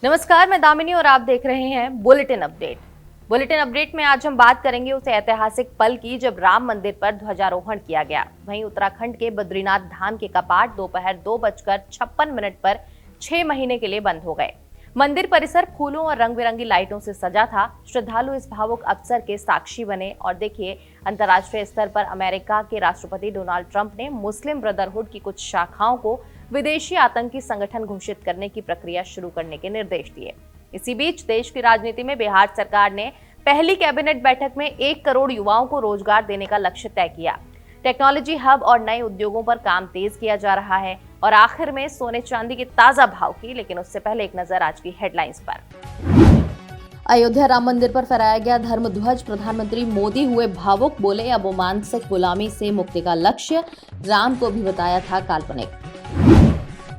नमस्कार, मैं दामिनी और आप देख रहे हैं बुलेटिन अपडेट। बुलेटिन अपडेट में आज हम बात करेंगे उस ऐतिहासिक पल की जब राम मंदिर पर ध्वजारोहण किया गया। वहीं उत्तराखंड के बद्रीनाथ धाम के कपाट दोपहर 2:56 पर 6 महीने के लिए बंद हो गए। मंदिर परिसर फूलों और रंग बिरंगी लाइटों से सजा था। श्रद्धालु इस भावुक अवसर के साक्षी बने और देखिए, अंतर्राष्ट्रीय स्तर पर अमेरिका के राष्ट्रपति डोनाल्ड ट्रंप ने मुस्लिम ब्रदरहुड की कुछ शाखाओं को विदेशी आतंकी संगठन घोषित करने की प्रक्रिया शुरू करने के निर्देश दिए। इसी बीच देश की राजनीति में बिहार सरकार ने पहली कैबिनेट बैठक में 1 करोड़ युवाओं को रोजगार देने का लक्ष्य तय किया। टेक्नोलॉजी हब और नए उद्योगों पर काम तेज किया जा रहा है। और आखिर में सोने चांदी के ताजा भाव की, लेकिन उससे पहले एक नजर आज की हेडलाइंस पर। अयोध्या राम मंदिर पर फहराया गया धर्म ध्वज। प्रधानमंत्री मोदी हुए भावुक, बोले अब मानसिक गुलामी से मुक्ति का लक्ष्य राम को भी बताया था काल्पनिक।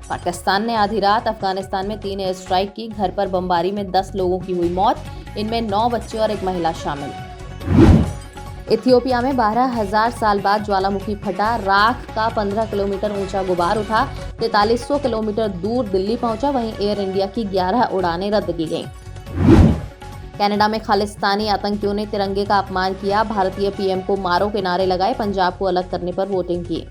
पाकिस्तान ने आधी रात अफगानिस्तान में 3 एयर स्ट्राइक की। घर पर बमबारी में 10 लोगों की हुई मौत, इनमें 9 बच्चे और 1 महिला शामिल। इथियोपिया में 12,000 साल बाद ज्वालामुखी फटा। राख का 15 किलोमीटर ऊंचा गुबार उठा। 4300 किलोमीटर दूर दिल्ली पहुंचा। वहीं एयर इंडिया की 11 उड़ानें रद्द की गईं। कनाडा में खालिस्तानी आतंकियों ने तिरंगे का अपमान किया। भारतीय पीएम को मारो के नारे लगाए। पंजाब को अलग करने पर वोटिंग की।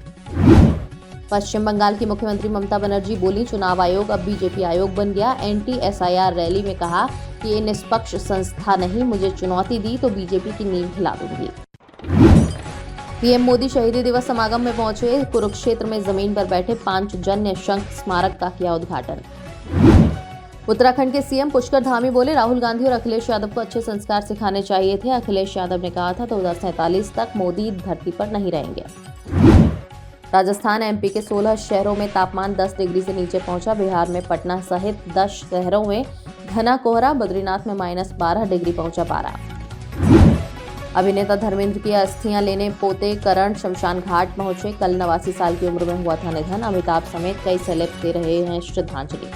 पश्चिम बंगाल की मुख्यमंत्री ममता बनर्जी बोली, चुनाव आयोग अब बीजेपी आयोग बन गया। एंटी एसआईआर रैली में कहा कि ये निष्पक्ष संस्था नहीं, मुझे चुनौती दी तो बीजेपी की नींव हिला दूंगी। पीएम मोदी शहीदी दिवस समागम में पहुंचे। कुरुक्षेत्र में जमीन पर बैठे पांचजन्य शंख स्मारक का किया उद्घाटन। उत्तराखंड के सीएम पुष्कर धामी बोले, राहुल गांधी और अखिलेश यादव को अच्छे संस्कार सिखाने चाहिए थे। अखिलेश यादव ने कहा था 2047 तक मोदी धरती पर नहीं रहेंगे। राजस्थान एमपी के 16 शहरों में तापमान 10 डिग्री से नीचे पहुंचा। बिहार में पटना सहित 10 शहरों में घना कोहरा। बद्रीनाथ में -12 डिग्री पहुंचा पारा। अभिनेता धर्मेंद्र की अस्थियां लेने पोते करण शमशान घाट पहुंचे। कल 89 साल की उम्र में हुआ था निधन। अमिताभ समेत कई सेलेब दे रहे हैं श्रद्धांजलि।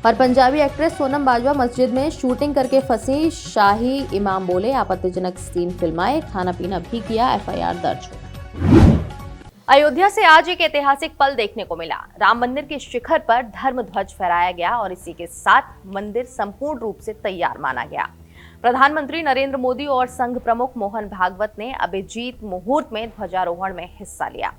और पंजाबी एक्ट्रेस सोनम बाजवा मस्जिद में शूटिंग करके फंसी। शाही इमाम बोले, आपत्तिजनक सीन फिल्माए, खाना पीना भी किया, एफआईआर दर्ज हो। अयोध्या से आज एक ऐतिहासिक पल देखने को मिला। राम मंदिर के शिखर पर धर्म ध्वज फहराया गया और इसी के साथ मंदिर संपूर्ण रूप से तैयार माना गया। प्रधानमंत्री नरेंद्र मोदी और संघ प्रमुख मोहन भागवत ने अभिजीत मुहूर्त में ध्वजारोहण में हिस्सा लिया।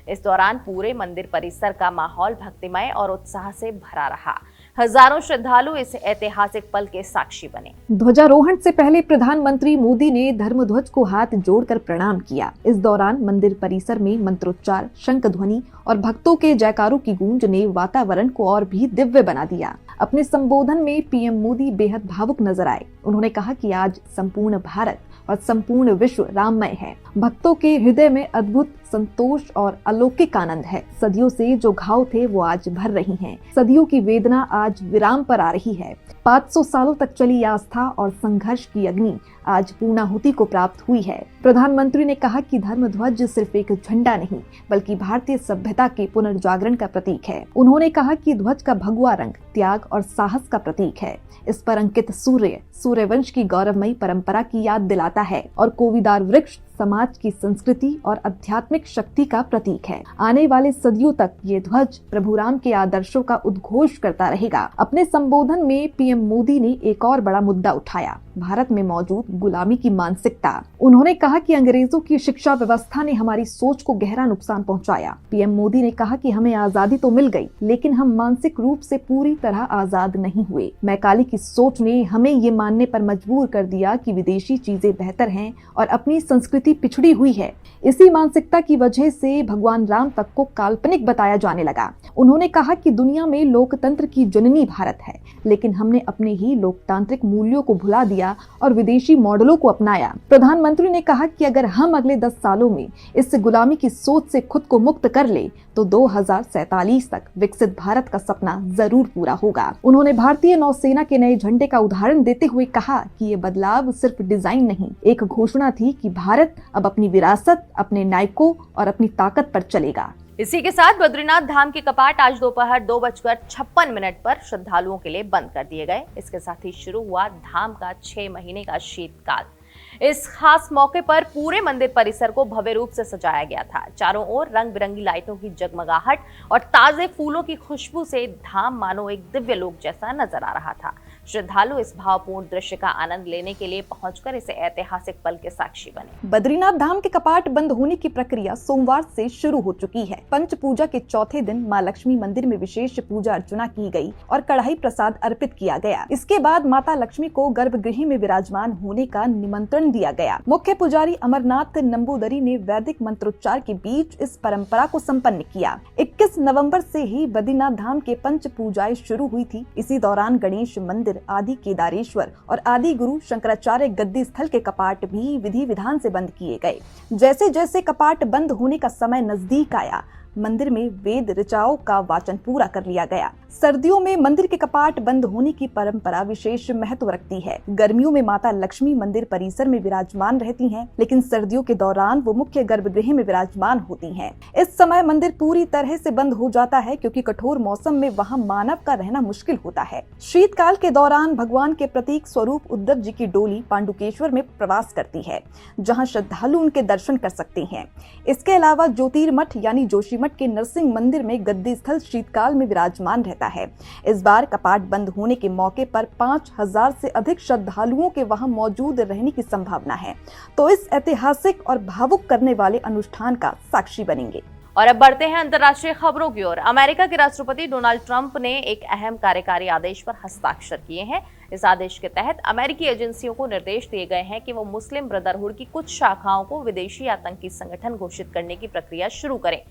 इस दौरान पूरे मंदिर परिसर का माहौल भक्तिमय और उत्साह से भरा रहा। हजारों श्रद्धालु इस ऐतिहासिक पल के साक्षी बने। ध्वजारोहण से पहले प्रधानमंत्री मोदी ने धर्म ध्वज को हाथ जोड़कर प्रणाम किया। इस दौरान मंदिर परिसर में मंत्रोच्चार, शंख ध्वनि और भक्तों के जयकारों की गूंज ने वातावरण को और भी दिव्य बना दिया। अपने संबोधन में पीएम मोदी बेहद भावुक नजर आए। उन्होंने कहा कि आज संपूर्ण भारत और संपूर्ण विश्व राममय है। भक्तों के हृदय में अद्भुत संतोष और अलौकिक आनंद है। सदियों से जो घाव थे वो आज भर रही हैं। सदियों की वेदना आज विराम पर आ रही है। 500 सालों तक चली आस्था और संघर्ष की अग्नि आज पूर्णाहुति को प्राप्त हुई है। प्रधानमंत्री ने कहा कि धर्म ध्वज सिर्फ एक झंडा नहीं, बल्कि भारतीय सभ्यता के पुनर्जागरण का प्रतीक है। उन्होंने कहा कि ध्वज का भगवा रंग त्याग और साहस का प्रतीक है। इस पर अंकित सूर्यवंश की गौरवमयी परंपरा की याद दिलाता है और कोविदार वृक्ष समाज की संस्कृति और आध्यात्मिक शक्ति का प्रतीक है। आने वाले सदियों तक ये ध्वज प्रभु राम के आदर्शों का उद्घोष करता रहेगा। अपने संबोधन में पीएम मोदी ने एक और बड़ा मुद्दा उठाया, भारत में मौजूद गुलामी की मानसिकता। उन्होंने कहा कि अंग्रेजों की शिक्षा व्यवस्था ने हमारी सोच को गहरा नुकसान पहुंचाया। पीएम मोदी ने कहा कि हमें आजादी तो मिल गई, लेकिन हम मानसिक रूप से पूरी तरह आजाद नहीं हुए। मैकाले की सोच ने हमें ये मानने पर मजबूर कर दिया कि विदेशी चीजें बेहतर हैं और अपनी संस्कृति पिछड़ी हुई है। इसी मानसिकता की वजह से भगवान राम तक को काल्पनिक बताया जाने लगा। उन्होंने कहा कि दुनिया में लोकतंत्र की जननी भारत है, लेकिन हमने अपने ही लोकतांत्रिक मूल्यों को भुला दिया और विदेशी मॉडलों को अपनाया। प्रधानमंत्री ने कहा कि अगर हम अगले 10 सालों में इस गुलामी की सोच से खुद को मुक्त कर ले तो 2047 तक विकसित भारत का सपना जरूर पूरा होगा। उन्होंने भारतीय नौसेना के नए झंडे का उदाहरण देते हुए कहा कि ये बदलाव सिर्फ डिजाइन नहीं, एक घोषणा थी कि भारत अब अपनी विरासत, अपने नायकों और अपनी ताकत पर चलेगा। इसी के साथ बद्रीनाथ धाम के कपाट आज दोपहर 2:56 पर श्रद्धालुओं के लिए बंद कर दिए गए। इसके साथ ही शुरू हुआ धाम का 6 महीने का शीतकाल। इस खास मौके पर पूरे मंदिर परिसर को भव्य रूप से सजाया गया था। चारों ओर रंग बिरंगी लाइटों की जगमगाहट और ताजे फूलों की खुशबू से धाम मानो एक दिव्य लोक जैसा नजर आ रहा था। श्रद्धालु इस भावपूर्ण दृश्य का आनंद लेने के लिए पहुंचकर इसे ऐतिहासिक पल के साक्षी बने। बद्रीनाथ धाम के कपाट बंद होने की प्रक्रिया सोमवार से शुरू हो चुकी है। पंच पूजा के चौथे दिन मां लक्ष्मी मंदिर में विशेष पूजा अर्चना की गई और कढ़ाई प्रसाद अर्पित किया गया। इसके बाद माता लक्ष्मी को गर्भगृह में विराजमान होने का निमंत्रण दिया गया। मुख्य पुजारी अमरनाथ नंबूदरी ने वैदिक मंत्रोच्चार के बीच इस परंपरा को संपन्न किया। 21 नवंबर से ही बद्रीनाथ धाम के पंच पूजाएं शुरू हुई थी। इसी दौरान गणेश मंदिर, आदि केदारेश्वर और आदि गुरु शंकराचार्य गद्दी स्थल के कपाट भी विधि विधान से बंद किए गए। जैसे जैसे कपाट बंद होने का समय नजदीक आया, मंदिर में वेद ऋचाओं का वाचन पूरा कर लिया गया। सर्दियों में मंदिर के कपाट बंद होने की परंपरा विशेष महत्व रखती है। गर्मियों में माता लक्ष्मी मंदिर परिसर में विराजमान रहती हैं, लेकिन सर्दियों के दौरान वो मुख्य गर्भगृह में विराजमान होती हैं। इस समय मंदिर पूरी तरह से बंद हो जाता है क्योंकि कठोर मौसम में वहां मानव का रहना मुश्किल होता है। शीतकाल के दौरान भगवान के प्रतीक स्वरूप उद्धव जी की डोली पांडुकेश्वर में प्रवास करती है, जहाँ श्रद्धालु उनके दर्शन कर सकते हैं। इसके अलावा ज्योतिर्मठ यानी जोशीमठ के नरसिंह मंदिर में गद्दी स्थल शीतकाल में विराजमान रहता है। इस बार कपाट बंद होने के मौके पर 5000 से अधिक श्रद्धालुओं के वहां मौजूद रहने की संभावना है, तो इस ऐतिहासिक और भावुक करने वाले अनुष्ठान का साक्षी बनेंगे। और अब बढ़ते हैं अंतर्राष्ट्रीय खबरों की ओर। अमेरिका के राष्ट्रपति डोनाल्ड ट्रंप ने एक अहम कार्यकारी आदेश पर हस्ताक्षर किए हैं। इस आदेश के तहत अमेरिकी एजेंसियों को निर्देश दिए गए हैं कि वो मुस्लिम ब्रदरहुड की कुछ शाखाओं को विदेशी आतंकी संगठन घोषित करने की प्रक्रिया शुरू करें।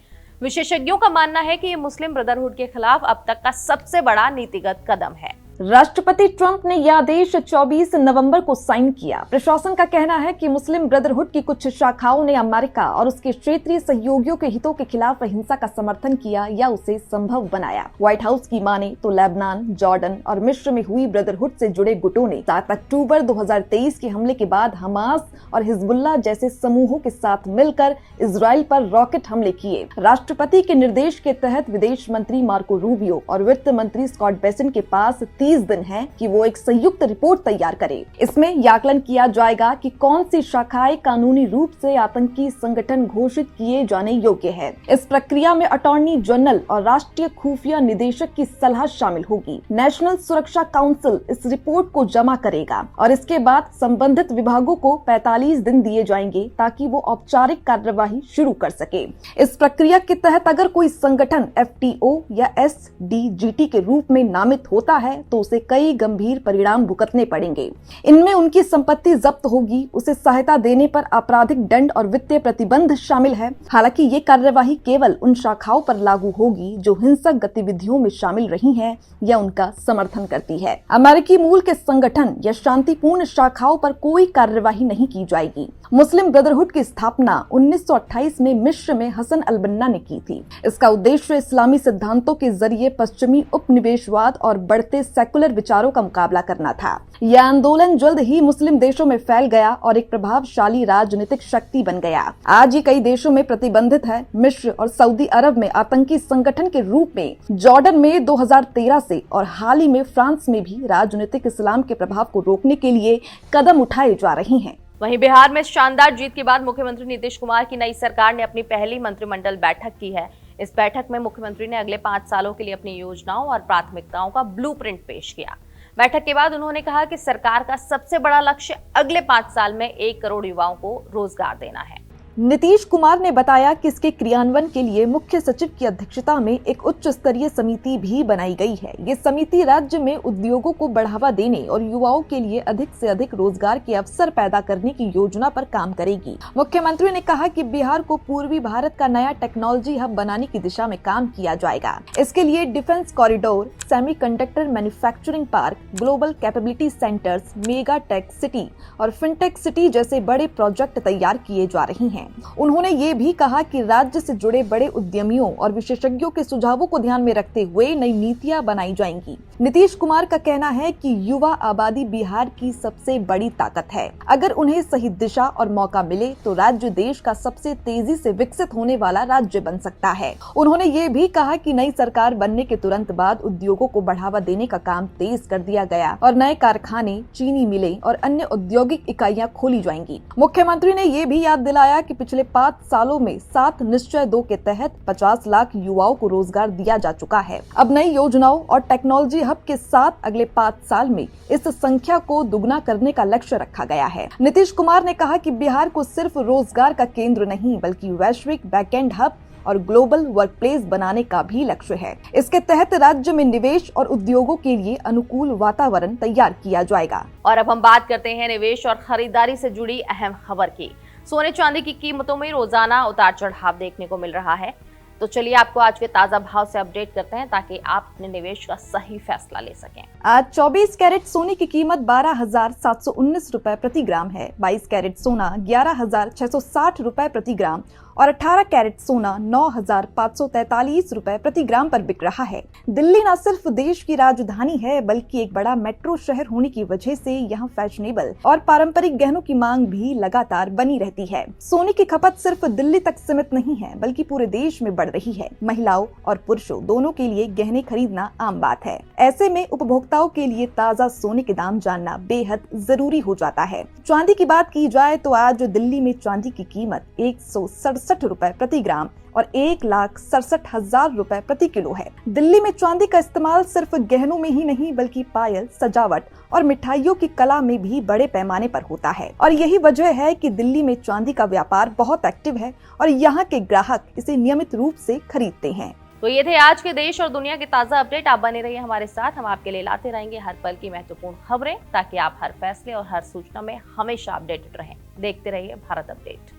विशेषज्ञों का मानना है कि ये मुस्लिम ब्रदरहुड के खिलाफ अब तक का सबसे बड़ा नीतिगत कदम है। राष्ट्रपति ट्रंप ने यह आदेश 24 नवंबर को साइन किया। प्रशासन का कहना है कि मुस्लिम ब्रदरहुड की कुछ शाखाओं ने अमेरिका और उसके क्षेत्रीय सहयोगियों के हितों के खिलाफ हिंसा का समर्थन किया या उसे संभव बनाया। व्हाइट हाउस की माने तो लेबनान, जॉर्डन और मिस्र में हुई ब्रदरहुड से जुड़े गुटों ने 7 अक्टूबर 2023 के हमले के बाद हमास और हिजबुल्लाह जैसे समूहों के साथ मिलकर इजराइल पर रॉकेट हमले किए। राष्ट्रपति के निर्देश के तहत विदेश मंत्री मार्को रूबियो और वित्त मंत्री स्कॉट बेसेंट के पास 30 दिन है कि वो एक संयुक्त रिपोर्ट तैयार करे। इसमें यह आकलन किया जाएगा कि कौन सी शाखाएं कानूनी रूप से आतंकी संगठन घोषित किए जाने योग्य है। इस प्रक्रिया में अटॉर्नी जनरल और राष्ट्रीय खुफिया निदेशक की सलाह शामिल होगी। नेशनल सुरक्षा काउंसिल इस रिपोर्ट को जमा करेगा और इसके बाद संबंधित विभागों को 45 दिन दिए जाएंगे ताकि वो औपचारिक कार्यवाही शुरू कर सके। इस प्रक्रिया के तहत अगर कोई संगठन FTO या SDGT के रूप में नामित होता है तो उसे कई गंभीर परिणाम भुगतने पड़ेंगे। इनमें उनकी संपत्ति जब्त होगी, उसे सहायता देने पर आपराधिक दंड और वित्तीय प्रतिबंध शामिल है। हालांकि ये कार्यवाही केवल उन शाखाओं पर लागू होगी जो हिंसक गतिविधियों में शामिल रही हैं या उनका समर्थन करती है। अमेरिकी मूल के संगठन या शांतिपूर्ण शाखाओं पर कोई कार्यवाही नहीं की जाएगी। मुस्लिम ब्रदरहुड की स्थापना 1928 में मिस्र में हसन अल-बन्ना ने की थी। इसका उद्देश्य इस्लामी सिद्धांतों के जरिए पश्चिमी उपनिवेशवाद और बढ़ते सेकुलर विचारों का मुकाबला करना था। यह आंदोलन जल्द ही मुस्लिम देशों में फैल गया और एक प्रभावशाली राजनीतिक शक्ति बन गया। आज ये कई देशों में प्रतिबंधित है। मिस्र और सऊदी अरब में आतंकी संगठन के रूप में, जॉर्डन में 2013 से और हाल ही में फ्रांस में भी राजनीतिक इस्लाम के प्रभाव को रोकने के लिए कदम उठाए जा रहे हैं। वहीं बिहार में शानदार जीत के बाद मुख्यमंत्री नीतीश कुमार की नई सरकार ने अपनी पहली मंत्रिमंडल बैठक की है। इस बैठक में मुख्यमंत्री ने अगले 5 सालों के लिए अपनी योजनाओं और प्राथमिकताओं का ब्लूप्रिंट पेश किया। बैठक के बाद उन्होंने कहा कि सरकार का सबसे बड़ा लक्ष्य अगले 5 साल में 1 करोड़ युवाओं को रोजगार देना है। नीतीश कुमार ने बताया कि इसके क्रियान्वयन के लिए मुख्य सचिव की अध्यक्षता में एक उच्च स्तरीय समिति भी बनाई गई है। ये समिति राज्य में उद्योगों को बढ़ावा देने और युवाओं के लिए अधिक से अधिक रोजगार के अवसर पैदा करने की योजना पर काम करेगी। मुख्यमंत्री ने कहा कि बिहार को पूर्वी भारत का नया टेक्नोलॉजी हब बनाने की दिशा में काम किया जाएगा। इसके लिए defence corridor, semiconductor manufacturing park, global capability centres, mega tech city और फिनटेक सिटी जैसे बड़े प्रोजेक्ट तैयार किए जा रहे हैं। हैं। उन्होंने ये भी कहा कि राज्य से जुड़े बड़े उद्यमियों और विशेषज्ञों के सुझावों को ध्यान में रखते हुए नई नीतियां बनाई जाएंगी। नीतीश कुमार का कहना है कि युवा आबादी बिहार की सबसे बड़ी ताकत है। अगर उन्हें सही दिशा और मौका मिले तो राज्य देश का सबसे तेजी से विकसित होने वाला राज्य बन सकता है। उन्होंने ये भी कहा कि नई सरकार बनने के तुरंत बाद उद्योगों को बढ़ावा देने का काम तेज कर दिया गया और नए कारखाने, चीनी मिलें और अन्य औद्योगिक इकाइयां खोली जाएंगी। मुख्यमंत्री ने ये भी याद दिलाया कि पिछले 5 सालों में 7 निश्चय 2 के तहत 50 लाख युवाओं को रोजगार दिया जा चुका है। अब नई योजनाओं और टेक्नोलॉजी हब के साथ अगले 5 साल में इस संख्या को दुगना करने का लक्ष्य रखा गया है। नीतीश कुमार ने कहा कि बिहार को सिर्फ रोजगार का केंद्र नहीं बल्कि वैश्विक बैकएंड हब और ग्लोबल वर्कप्लेस बनाने का भी लक्ष्य है। इसके तहत राज्य में निवेश और उद्योगों के लिए अनुकूल वातावरण तैयार किया जाएगा। और अब हम बात करते हैं निवेश और खरीदारी से जुड़ी अहम खबर की। सोने चांदी की कीमतों में रोजाना उतार चढ़ाव देखने को मिल रहा है। तो चलिए आपको आज के ताजा भाव से अपडेट करते हैं ताकि आप अपने निवेश का सही फैसला ले सकें। आज 24 कैरेट सोने की कीमत 12,719 रुपए प्रति ग्राम है। 22 कैरेट सोना 11,660 रुपए प्रति ग्राम और 18 कैरेट सोना 9,543 रुपए प्रति ग्राम पर बिक रहा है। दिल्ली न सिर्फ देश की राजधानी है बल्कि एक बड़ा मेट्रो शहर होने की वजह से यहाँ फैशनेबल और पारंपरिक गहनों की मांग भी लगातार बनी रहती है। सोने की खपत सिर्फ दिल्ली तक सीमित नहीं है बल्कि पूरे देश में बढ़ रही है। महिलाओं और पुरुषों दोनों के लिए गहने खरीदना आम बात है। ऐसे में उपभोक्ताओं के लिए ताजा सोने के दाम जानना बेहद जरूरी हो जाता है। चांदी की बात की जाए तो आज दिल्ली में चांदी की कीमत 167 रुपए प्रति ग्राम और 1,67,000 रुपए प्रति किलो है। दिल्ली में चांदी का इस्तेमाल सिर्फ गहनों में ही नहीं बल्कि पायल, सजावट और मिठाइयों की कला में भी बड़े पैमाने पर होता है और यही वजह है कि दिल्ली में चांदी का व्यापार बहुत एक्टिव है और यहाँ के ग्राहक इसे नियमित रूप से खरीदते हैं। तो ये थे आज के देश और दुनिया के ताजा अपडेट। आप बने रहिए हमारे साथ, हम आपके लिए लाते रहेंगे हर पल की महत्वपूर्ण खबरें ताकि आप हर फैसले और हर सूचना में हमेशा अपडेटेड रहें। देखते रहिए भारत अपडेट।